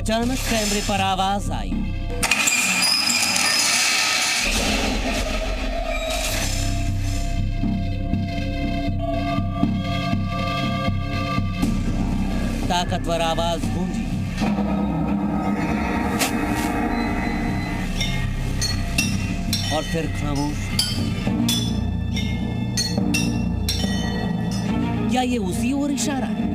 अचानक कैमरे पर आवाज आई। ताकतवर आवाज गूंजी। और फिर खामोश। क्या ये उसी ओर इशारा है?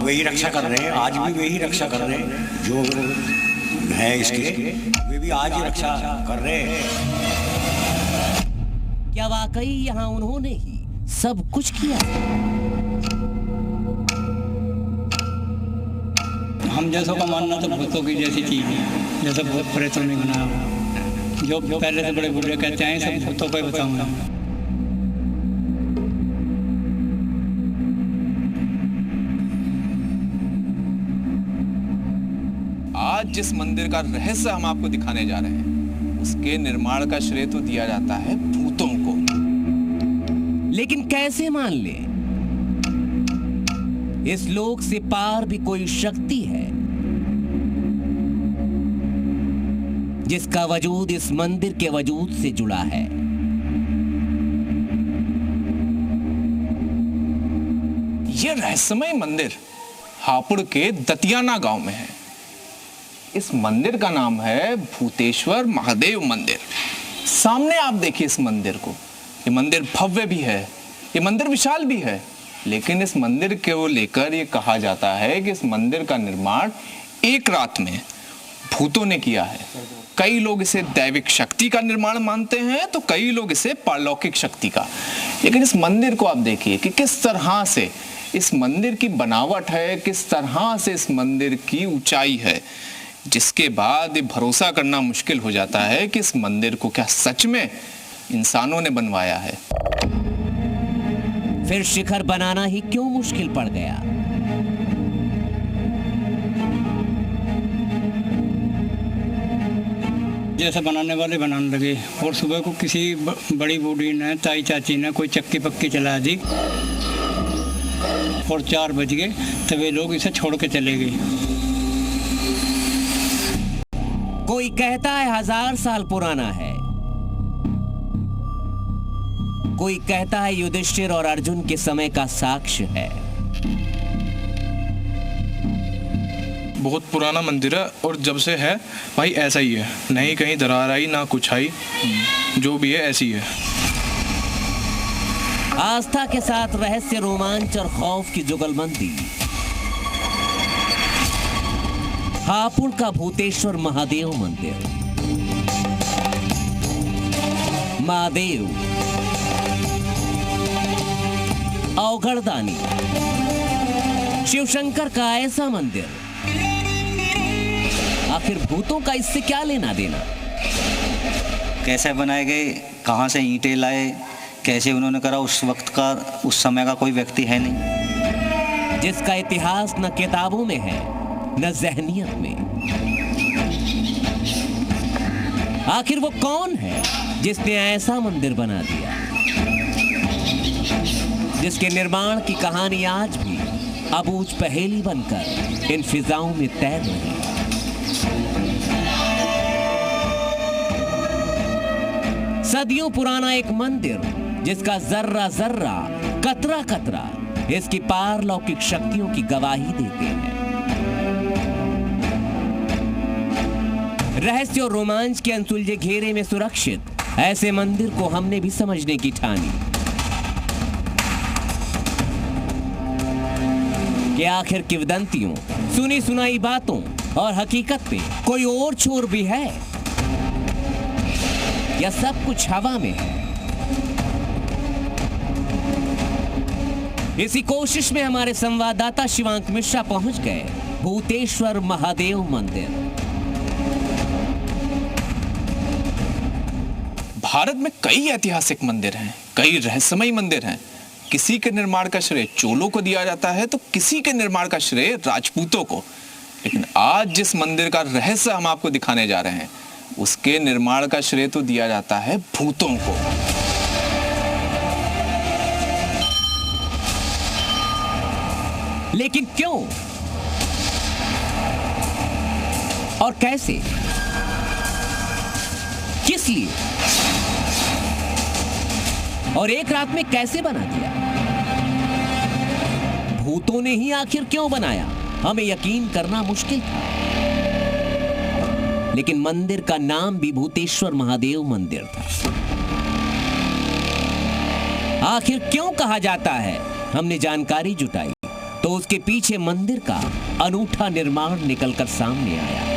वही रक्षा कर रहे हैं, आज भी वही रक्षा कर रहे हैं। जो है इसके वे भी आज ही रक्षा कर रहे हैं। क्या वाकई यहाँ उन्होंने ही सब कुछ किया? हम जैसों का मानना तो भूतों की जैसी चीज है, जैसा भूत प्रेतों ने बनाया। जो पहले से बड़े बूढ़े कहते हैं सब भूतों का ही बताऊंगा। आज जिस मंदिर का रहस्य हम आपको दिखाने जा रहे हैं, उसके निर्माण का श्रेय तो दिया जाता है भूतों को। लेकिन कैसे मान ले? इस लोक से पार भी कोई शक्ति है जिसका वजूद इस मंदिर के वजूद से जुड़ा है। यह रहस्यमय मंदिर हापुड़ के दतियाना गांव में है। इस मंदिर का नाम है भूतेश्वर महादेव मंदिर। सामने आप देखिए इस मंदिर को। ये मंदिर भव्य भी है, ये मंदिर विशाल भी है, लेकिन इस मंदिर को लेकर ये कहा जाता है कि इस मंदिर का निर्माण एक रात में भूतों ने किया है। कई लोग इसे दैविक शक्ति का निर्माण मानते हैं तो कई लोग इसे पारलौकिक शक्ति का। लेकिन इस मंदिर को आप देखिए कि किस तरह से इस मंदिर की बनावट है, किस तरह से इस मंदिर की ऊंचाई है, जिसके बाद ये भरोसा करना मुश्किल हो जाता है कि इस मंदिर को क्या सच में इंसानों ने बनवाया है। फिर शिखर बनाना ही क्यों मुश्किल पड़ गया? जैसा बनाने वाले बनाने लगे और सुबह को किसी बड़ी बूढ़ी ने, ताई चाची ने कोई चक्की पक्की चला दी और 4 बज गए तब वे लोग इसे छोड़ के चले गए। कोई कहता है 1000 साल पुराना है, कोई कहता है युधिष्ठिर और अर्जुन के समय का साक्ष्य है। बहुत पुराना मंदिर है और जब से है भाई ऐसा ही है, नहीं कहीं दरार आई ना कुछ आई, जो भी है ऐसी है। आस्था के साथ रहस्य, रोमांच और खौफ की जुगलबंदी। हापुड़ का भूतेश्वर महादेव मंदिर। महादेव अवघड़दानी, शिवशंकर का ऐसा मंदिर, आखिर भूतों का इससे क्या लेना देना? कैसे बनाए गए, कहां से ईंटें लाए, कैसे उन्होंने करा, उस वक्त का, उस समय का कोई व्यक्ति है नहीं जिसका इतिहास न किताबों में है न ज़हनियत में। आखिर वो कौन है जिसने ऐसा मंदिर बना दिया, जिसके निर्माण की कहानी आज भी अबूझ पहेली बनकर इन फिजाओं में तैर रही है। सदियों पुराना एक मंदिर जिसका जर्रा जर्रा, कतरा कतरा इसकी पारलौकिक शक्तियों की गवाही देते हैं। रहस्य और रोमांच के अनसुलझे घेरे में सुरक्षित ऐसे मंदिर को हमने भी समझने की ठानी कि आखिर किंवदंतियों, सुनी सुनाई बातों और हकीकत में कोई और छोर भी है या सब कुछ हवा में है। इसी कोशिश में हमारे संवाददाता शिवांक मिश्रा पहुंच गए भूतेश्वर महादेव मंदिर। भारत में कई ऐतिहासिक मंदिर हैं, कई रहस्यमय मंदिर हैं। किसी के निर्माण का श्रेय चोलों को दिया जाता है तो किसी के निर्माण का श्रेय राजपूतों को। लेकिन आज जिस मंदिर का रहस्य हम आपको दिखाने जा रहे हैं, उसके निर्माण का श्रेय तो दिया जाता है भूतों को। लेकिन क्यों और कैसे, किस लिए और एक रात में कैसे बना दिया? भूतों ने ही आखिर क्यों बनाया, हमें यकीन करना मुश्किल था। लेकिन मंदिर का नाम भी भूतेश्वर महादेव मंदिर था। आखिर क्यों कहा जाता है, हमने जानकारी जुटाई तो उसके पीछे मंदिर का अनूठा निर्माण निकलकर सामने आया।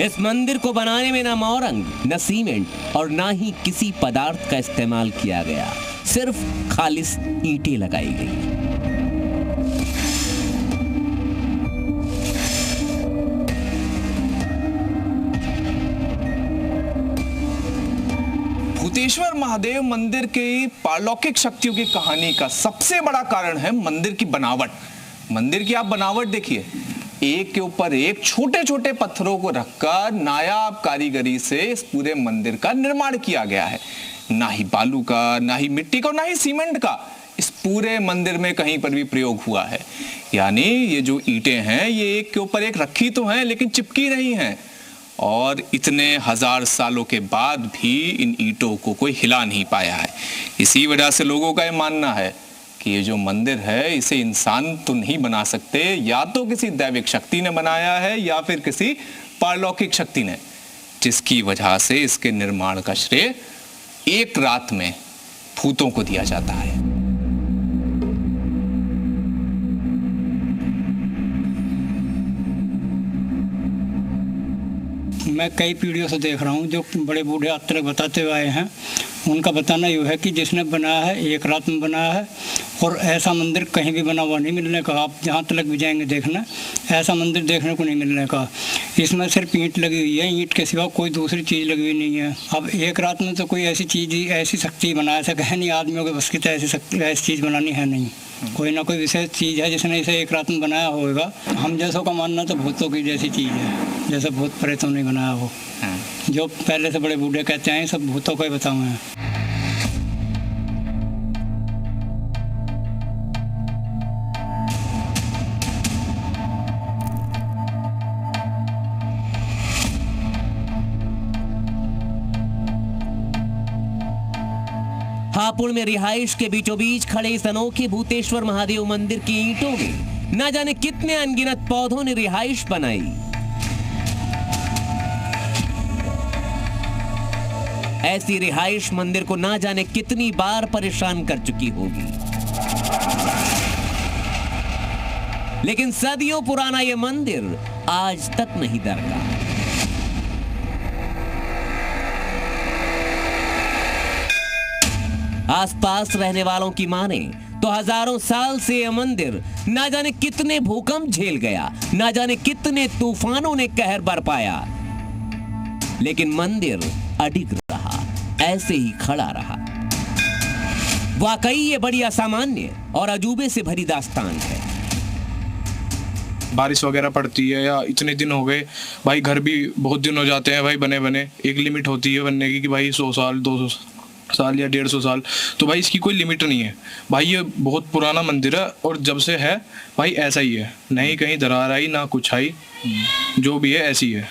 इस मंदिर को बनाने में न मौरंग, न सीमेंट और ना ही किसी पदार्थ का इस्तेमाल किया गया, सिर्फ खालिस ईंटें लगाई गई। भूतेश्वर महादेव मंदिर की पारलौकिक शक्तियों की कहानी का सबसे बड़ा कारण है मंदिर की बनावट। मंदिर की आप बनावट देखिए, एक के ऊपर एक छोटे छोटे पत्थरों को रखकर नायाब कारीगरी से इस पूरे मंदिर का निर्माण किया गया है। ना ही बालू का, ना ही मिट्टी का और ना ही सीमेंट का इस पूरे मंदिर में कहीं पर भी प्रयोग हुआ है। यानी ये जो ईंटें हैं ये एक के ऊपर एक रखी तो हैं लेकिन चिपकी नहीं हैं, और इतने हजार सालों के बाद भी इन ईंटों को कोई हिला नहीं पाया है। इसी वजह से लोगों का ये मानना है कि ये जो मंदिर है इसे इंसान तो नहीं बना सकते, या तो किसी दैविक शक्ति ने बनाया है या फिर किसी पारलौकिक शक्ति ने, जिसकी वजह से इसके निर्माण का श्रेय एक रात में भूतों को दिया जाता है। मैं कई पीढ़ियों से देख रहा हूँ, जो बड़े बूढ़े आज तक बताते हुए आए हैं, उनका बताना यह है कि जिसने बनाया है एक रात में बनाया है, और ऐसा मंदिर कहीं भी बना हुआ नहीं मिलने का। आप जहाँ तक भी जाएंगे देखना, ऐसा मंदिर देखने को नहीं मिलने का। इसमें सिर्फ ईंट लगी हुई है, ईंट के सिवा कोई दूसरी चीज़ लगी हुई नहीं है। अब एक रात में तो कोई ऐसी चीज़, ऐसी शक्ति बना सके है नहीं, आदमियों के बस की तो ऐसी चीज़ बनानी है नहीं। कोई ना कोई विशेष चीज़ है जिसने इसे एक रात में बनाया होगा। हम जैसों का मानना तो भूतों की जैसी चीज़ है, जैसे भूत प्रेतों ने बनाया हो। जो पहले से बड़े बूढ़े कहते हैं सब भूतों को ही बताऊँ हैं। हापुड़ में रिहाइश के बीचों बीच खड़े इस अनोखे भूतेश्वर महादेव मंदिर की ईंटों में न जाने कितने अनगिनत पौधों ने रिहाइश बनाई। ऐसी रिहाइश मंदिर को ना जाने कितनी बार परेशान कर चुकी होगी, लेकिन सदियों पुराना यह मंदिर आज तक नहीं दरका। आसपास रहने वालों की माने तो हजारों साल से यह मंदिर ना जाने कितने भूकंप झेल गया, ना जाने कितने तूफानों ने कहर बरपाया, लेकिन मंदिर अडिग रहा, ऐसे ही खड़ा रहा। वाकई ये बड़ी असामान्य और अजूबे से भरी दास्तान है। बारिश वगैरह पड़ती है या इतने दिन हो गए भाई, घर भी बहुत दिन हो जाते हैं भाई बने बने, एक लिमिट होती है बनने की कि भाई 100 साल 200 साल या 150 साल, तो भाई इसकी कोई लिमिट नहीं है भाई। ये बहुत पुराना मंदिर है और जब से है भाई ऐसा ही है, नहीं कहीं दरार आई ना कुछ आई, जो भी है ऐसी है।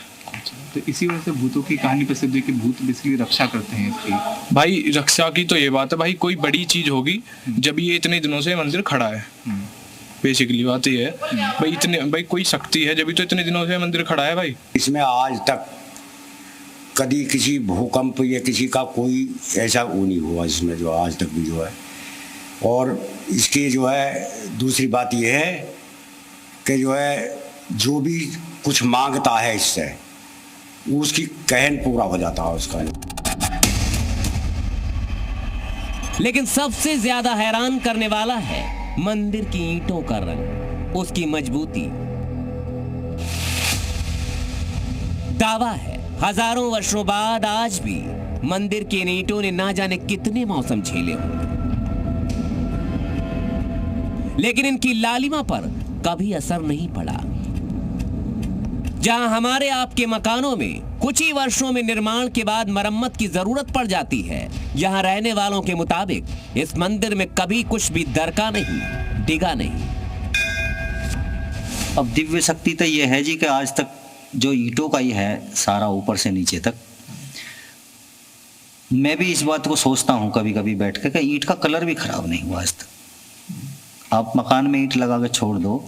तो इसी वजह से भूतों की कहानी प्रसिद्ध है कि भूत बेसिकली रक्षा करते हैं इसकी। भाई रक्षा की तो ये बात है भाई, कोई बड़ी चीज होगी जब ये इतने दिनों से मंदिर खड़ा है। बेसिकली बात ये है भाई, इतने भाई कोई शक्ति है जब तो इतने दिनों से मंदिर खड़ा है भाई। इसमें आज तक कभी किसी भूकंप या किसी का कोई ऐसा वो नहीं हुआ इसमें, जो आज तक भी जो है। और इसकी जो है दूसरी बात ये है कि जो है जो भी कुछ मांगता है इससे, उसकी कहन पूरा हो जाता है उसका। लेकिन सबसे ज्यादा हैरान करने वाला है मंदिर की ईंटों का रंग, उसकी मजबूती। दावा है हजारों वर्षों बाद आज भी मंदिर की ईंटों ने ना जाने कितने मौसम झेले होंगे, लेकिन इनकी लालिमा पर कभी असर नहीं पड़ा। जहां हमारे आपके मकानों में कुछ ही वर्षों में निर्माण के बाद मरम्मत की जरूरत पड़ जाती है, यहां रहने वालों के मुताबिक इस मंदिर में कभी कुछ भी दरका नहीं, डिगा नहीं। अब दिव्य शक्ति तो ये है जी कि आज तक जो ईंटों का ही है सारा ऊपर से नीचे तक, मैं भी इस बात को सोचता हूँ कभी कभी बैठ कर कि ईंट का कलर भी खराब नहीं हुआ आज तक। आप मकान में ईंट लगा के छोड़ दो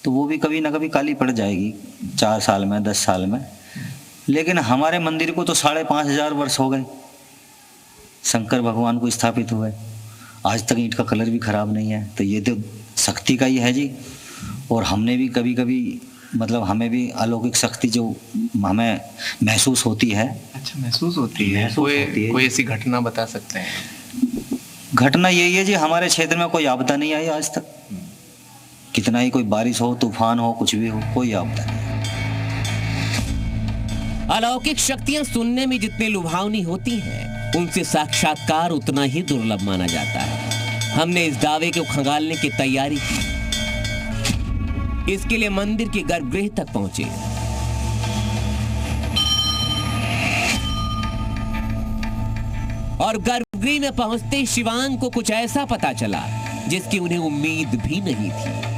तो वो भी कभी ना कभी काली पड़ जाएगी, 4 साल में 10 साल में। लेकिन हमारे मंदिर को तो 5,500 वर्ष हो गए शंकर भगवान को स्थापित हुए, आज तक ईंट का कलर भी खराब नहीं है। तो ये तो शक्ति का ही है जी। और हमने भी कभी कभी मतलब हमें भी अलौकिक शक्ति जो हमें महसूस होती है। अच्छा, महसूस होती है। कोई ऐसी घटना बता सकते हैं? घटना यही है जी, हमारे क्षेत्र में कोई आपदा नहीं आई आज तक। कितना ही कोई बारिश हो, तूफान हो, कुछ भी हो, कोई आपदा नहीं। अलौकिक शक्तियां सुनने में जितनी लुभावनी होती हैं, उनसे साक्षात्कार उतना ही दुर्लभ माना जाता है। हमने इस दावे को खंगालने की तैयारी की। इसके लिए मंदिर के गर्भगृह तक पहुंचे। और गर्भगृह में पहुंचते ही शिवांग को कुछ ऐसा पता चला जिसकी उन्हें उम्मीद भी नहीं थी।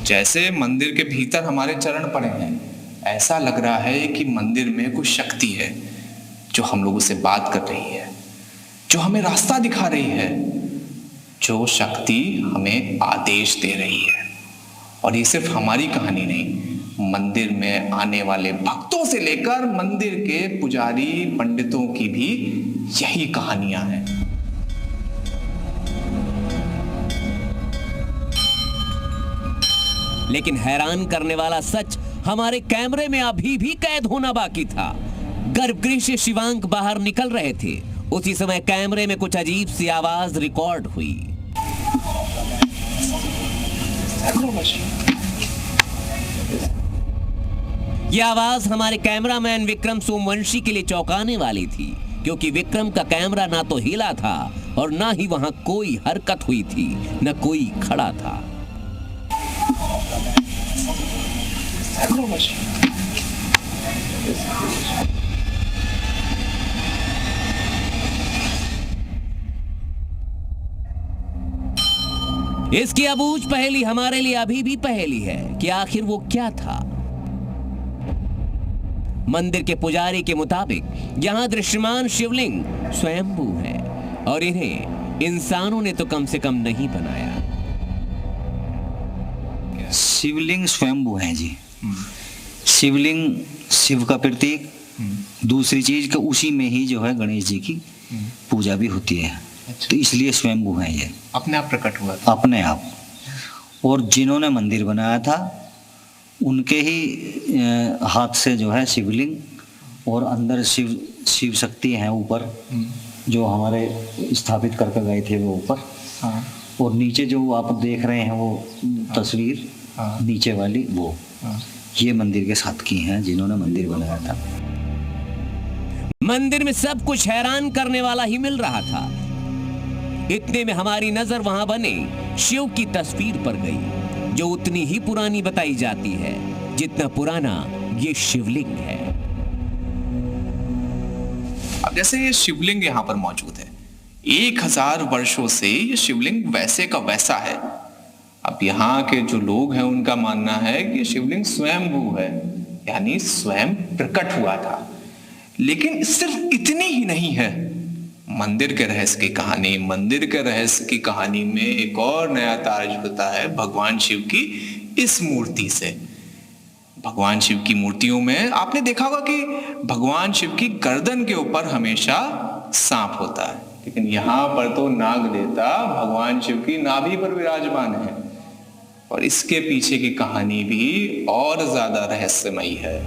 जैसे मंदिर के भीतर हमारे चरण पड़े हैं, ऐसा लग रहा है कि मंदिर में कुछ शक्ति है जो हम लोगों से बात कर रही है, जो हमें रास्ता दिखा रही है, जो शक्ति हमें आदेश दे रही है। और ये सिर्फ हमारी कहानी नहीं, मंदिर में आने वाले भक्तों से लेकर मंदिर के पुजारी पंडितों की भी यही कहानियां हैं। लेकिन हैरान करने वाला सच हमारे कैमरे में अभी भी कैद होना बाकी था। गर्भगृह से शिवांक बाहर निकल रहे थे, उसी समय कैमरे में कुछ अजीब सी आवाज रिकॉर्ड हुई। यह आवाज हमारे कैमरामैन विक्रम सोमवंशी के लिए चौंकाने वाली थी, क्योंकि विक्रम का कैमरा ना तो हिला था और ना ही वहां कोई हरकत हुई थी, न कोई खड़ा था। इसकी अबूझ पहेली हमारे लिए अभी भी पहेली है कि आखिर वो क्या था। मंदिर के पुजारी के मुताबिक यहां दृश्यमान शिवलिंग स्वयंभू है और इन्हें इंसानों ने तो कम से कम नहीं बनाया। शिवलिंग स्वयंभू है जी। शिवलिंग शिव का प्रतीक। दूसरी चीज कि उसी में ही जो है गणेश जी की पूजा भी होती है। अच्छा। तो इसलिए स्वयंभू है ये, अपने आप प्रकट हुआ था। अपने आप। और जिन्होंने मंदिर बनाया था उनके ही हाथ से जो है शिवलिंग, और अंदर शिव शक्ति हैं ऊपर जो हमारे स्थापित करके गए थे वो ऊपर। हाँ। और नीचे जो आप देख रहे हैं वो तस्वीर, हाँ। नीचे वाली वो, हाँ। ये मंदिर के साथ की हैं जिन्होंने मंदिर बनाया था। मंदिर में सब कुछ हैरान करने वाला ही मिल रहा था। इतने में हमारी नजर वहां बने शिव की तस्वीर पर गई, जो उतनी ही पुरानी बताई जाती है जितना पुराना ये शिवलिंग है। अब जैसे ये शिवलिंग यहाँ पर मौजूद है, 1000 वर्षों से ये शिवलिंग वैसे का वैसा है। अब यहाँ के जो लोग हैं उनका मानना है कि शिवलिंग स्वयंभू है, यानी स्वयं प्रकट हुआ था। लेकिन सिर्फ इतनी ही नहीं है। मंदिर के रहस्य की कहानी, मंदिर के रहस्य की कहानी में एक और नया तार जुड़ता है भगवान शिव की इस मूर्ति से। भगवान शिव की मूर्तियों में आपने देखा होगा कि भगवान शिव की गर्दन के ऊपर हमेशा सांप होता है, लेकिन यहाँ पर तो नाग देवता भगवान शिव की नाभि पर विराजमान है। और इसके पीछे की कहानी भी और ज्यादा रहस्यमयी है।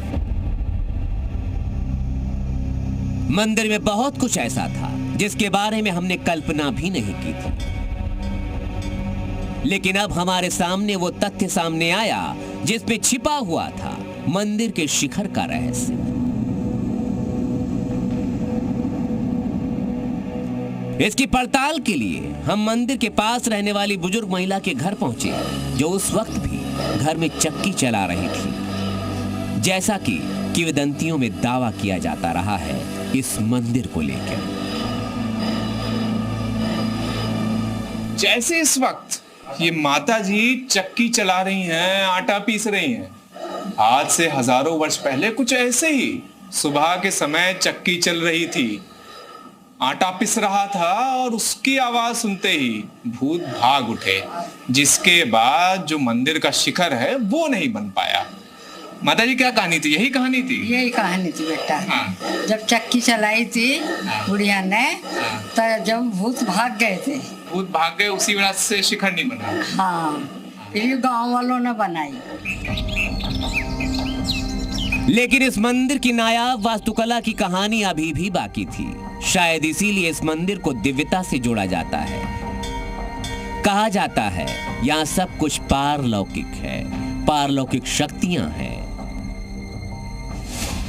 मंदिर में बहुत कुछ ऐसा था जिसके बारे में हमने कल्पना भी नहीं की थी, लेकिन अब हमारे सामने वो तथ्य सामने आया जिसमें छिपा हुआ था मंदिर के शिखर का रहस्य। इसकी पड़ताल के लिए हम मंदिर के पास रहने वाली बुजुर्ग महिला के घर पहुंचे, जो उस वक्त भी घर में चक्की चला रही थी। जैसा कि किंवदंतियों में दावा किया जाता रहा है इस मंदिर को लेकर। जैसे इस वक्त ये माता जी चक्की चला रही हैं, आटा पीस रही हैं, आज से हजारों वर्ष पहले कुछ ऐसे ही सुबह के समय चक्की चल रही थी, आटा पिस रहा था और उसकी आवाज सुनते ही भूत भाग उठे, जिसके बाद जो मंदिर का शिखर है वो नहीं बन पाया। माता जी क्या कहानी थी? यही कहानी थी? यही कहानी थी बेटा। हाँ। जब चक्की चलाई थी बुढ़िया ने, तो जब भूत भाग गए थे। भूत भाग गए, उसी वजह से शिखर नहीं बना। हाँ, फिर गांव वालों ने बनाई। लेकिन इस मंदिर की नायाब वास्तुकला की कहानी अभी भी बाकी थी। शायद इसीलिए इस मंदिर को दिव्यता से जोड़ा जाता है। कहा जाता है यहाँ सब कुछ पारलौकिक है, पारलौकिक शक्तियां हैं।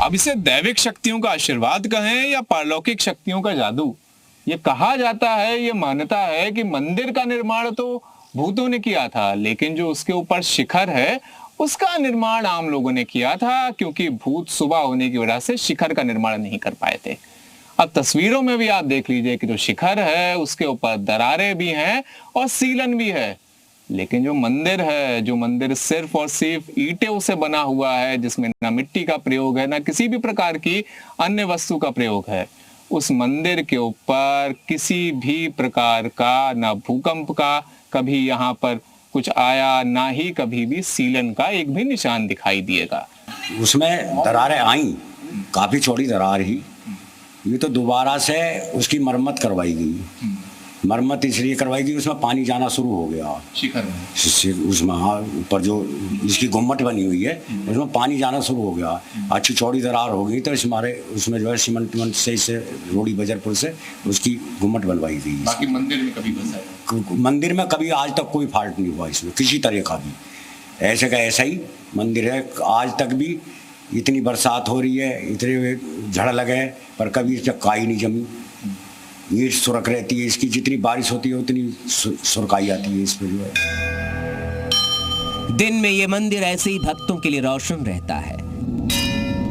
अब इसे दैविक शक्तियों का आशीर्वाद कहें या पारलौकिक शक्तियों का जादू, ये कहा जाता है, ये मान्यता है कि मंदिर का निर्माण तो भूतों ने किया था, लेकिन जो उसके ऊपर शिखर है उसका निर्माण आम लोगों ने किया था, क्योंकि भूत सुबह होने की वजह से शिखर का निर्माण नहीं कर पाए थे। अब तस्वीरों में भी आप देख लीजिए कि जो शिखर है उसके ऊपर दरारें भी हैं और सीलन भी है, लेकिन जो मंदिर है, जो मंदिर सिर्फ और सिर्फ ईंटों से बना हुआ है, जिसमें ना मिट्टी का प्रयोग है ना किसी भी प्रकार की अन्य वस्तु का प्रयोग है, उस मंदिर के ऊपर किसी भी प्रकार का ना भूकंप का कभी यहाँ पर कुछ आया, ना ही कभी भी सीलन का एक भी निशान दिखाई दिएगा। उसमें दरारें आई, काफी चौड़ी दरार ही। ये तो दोबारा से उसकी मरम्मत करवाई गई। मरम्मत इसलिए करवाई गई, उसमें पानी जाना शुरू हो गया शिखर में, उसमें हाँ ऊपर जो इसकी गुम्मट बनी हुई है उसमें पानी जाना शुरू हो गया। अच्छी चौड़ी दरार हो गई तो उसमें जो है सीमेंट से इसे रोड़ी बजरपुर से उसकी गुम्मट बनवाई गई। बाकी मंदिर में कभी बसा है? मंदिर में कभी आज तक कोई फॉल्ट नहीं हुआ इसमें किसी तरह का भी। ऐसे का ऐसा ही मंदिर है, आज तक भी इतनी बरसात हो रही है, इतने झड़ लगे पर कभी इस पर काई नहीं जमी। ईंट सुरख रहती है इसकी, जितनी बारिश होती है उतनी सुरकाई आती है इस पर जो है। दिन में ये मंदिर ऐसे ही भक्तों के लिए रोशन रहता है,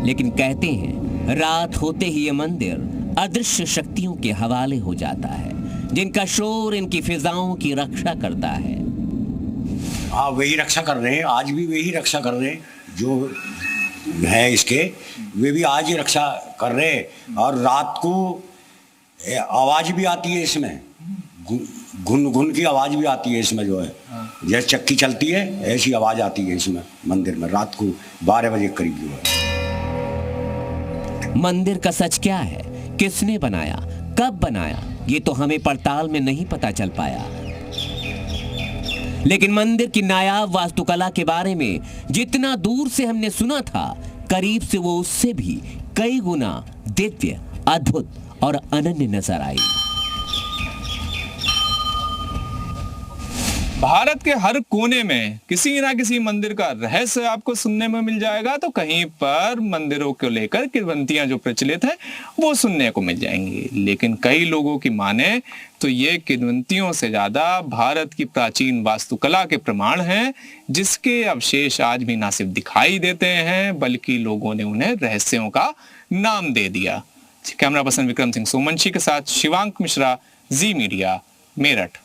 लेकिन कहते हैं रात होते ही ये मंदिर अदृश्य शक्तियों के हवाले हो जाता है, जिनका शोर इनकी फिजाओं की रक्षा करता है। हाँ, वही रक्षा कर रहे हैं, आज भी वही रक्षा कर रहे हैं। जो है इसके वे भी आज ही रक्षा कर रहे हैं। और रात को आवाज भी आती है इसमें, घुन घुन की आवाज भी आती है इसमें जो है। जैसे चक्की चलती है ऐसी आवाज आती है इसमें मंदिर में रात को 12 बजे करीब जो है। मंदिर का सच क्या है, किसने बनाया, कब बनाया, ये तो हमें पड़ताल में नहीं पता चल पाया। लेकिन मंदिर की नायाब वास्तुकला के बारे में जितना दूर से हमने सुना था, करीब से वो उससे भी कई गुना दिव्य, अद्भुत और अनन्य नजर आई। भारत के हर कोने में किसी ना किसी मंदिर का रहस्य आपको सुनने में मिल जाएगा, तो कहीं पर मंदिरों को लेकर किंवदंतियां जो प्रचलित है वो सुनने को मिल जाएंगी। लेकिन कई लोगों की माने तो ये किंवदंतियों से ज्यादा भारत की प्राचीन वास्तुकला के प्रमाण हैं, जिसके अवशेष आज भी ना सिर्फ दिखाई देते हैं बल्कि लोगों ने उन्हें रहस्यों का नाम दे दिया। कैमरा पर्सन विक्रम सिंह सोमवंशी के साथ शिवांक मिश्रा, जी मीडिया, मेरठ।